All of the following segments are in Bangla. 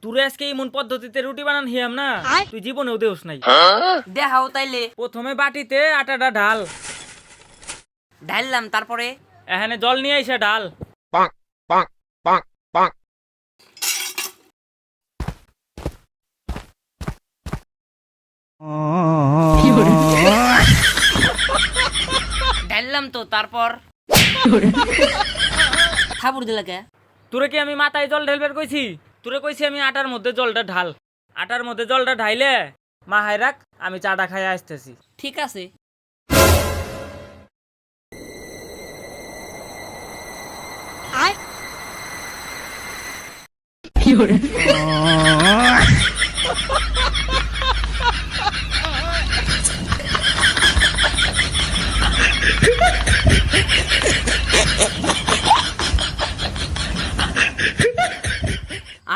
তুই আজকে এমন পদ্ধতিতে রুটি বানান হিয়াম না তুই জীবনেও দেওস নাই। দেখাও তাইলে। প্রথমে বাটিতে আটাটা ঢাল, ঢাললাম, তারপরে এখানে জল নিয়ে আইসা ঢাল। ঢাললাম তো, তারপর খাবুর দিলা কে? তোরে কি আমি মাথায় জল ঢেলবার কইছি? তোরে কইছি আমি আটার মধ্যে জলটা ঢাল। আটার মধ্যে জলটা ঢাইলে মাহাই রাখ, আমি চাটা খাই আসতেছি। ঠিক আছে।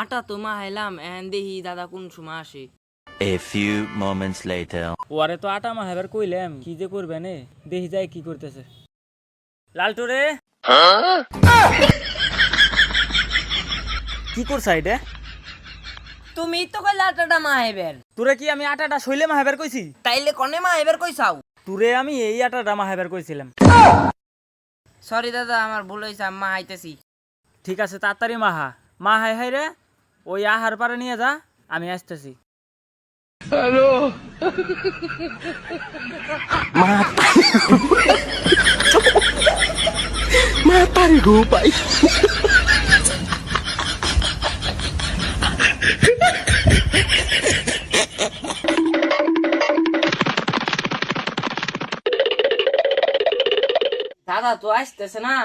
আটা তো মাহাইলাম, এখন দেখি দাদা কোন সময় আসে। A few moments later. ওরে তো আটা মাহাইবার কইলাম, কি যে করবে নে, দেখি যায় কি করতেছে। লালটু রে, কি করছ এটা? তুমি তো কইলে আটাটা মাহাইবের, তোরে কি আমি আটাটা শৈলে মাহাইবার কইছি? তাইলে কনে মাহাইবের কইছাও? তোরে আমি এই আটাটা মাহাইবার কইছিলাম। সরি দাদা, আমার ভুল হয়েছে, আমি মাহাইতেছি। ঠিক আছে, তাড়াতাড়ি মাহা। মাহাই হাই রে, ওই আহার পারে নিয়ে যা, আমি আসতেছি। Matarin ko pa. দাদা তো আসতেছে না,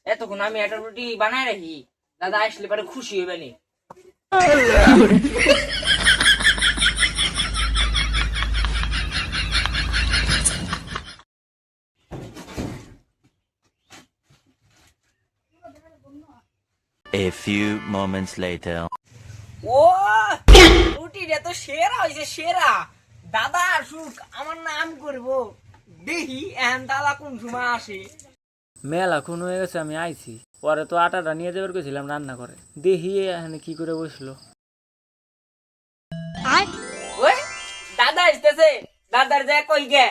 এতক্ষণ আমি একটা রুটি বানাই রাখি, দাদা আসলে পরে খুশি হইবে নি। A few moments later. ও রুটিটা তো সেরা হয়েছে, সেরা। দাদা আসুক, আমার নাম করবো। দেখি এখন দাদা কোন সময় আসে। মেলা খুন হয়ে গেছে, আমি আইছি। পরে তো আটাটা নিয়ে যাবার কইছিলাম রান্না করে, দেখি এখানে কি করে বসলো। ওই দাদা আসতেছে, দাদার যা কই গে।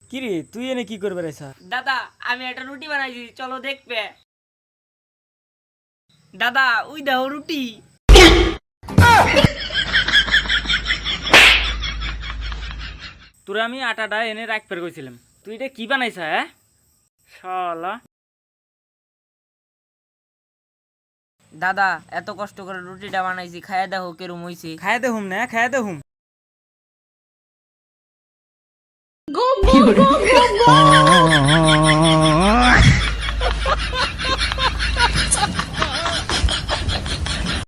কিরে তুই এনে কি করবে রে? স্যার দাদা আমি একটা রুটি বানাইছি, চলো দেখবে। দাদা ওই দেখো রুটি। তোরে আমি আটাটা এনে রাখবার কইছিলাম, তুই এটা কি বানাইছা? হ্যাঁ শালা। দাদা এত কষ্ট করে রুটিটা বানাইছি, খাইয়া দেখো কেরম হইছে। খায় দে হুম না, খায় দে হুম।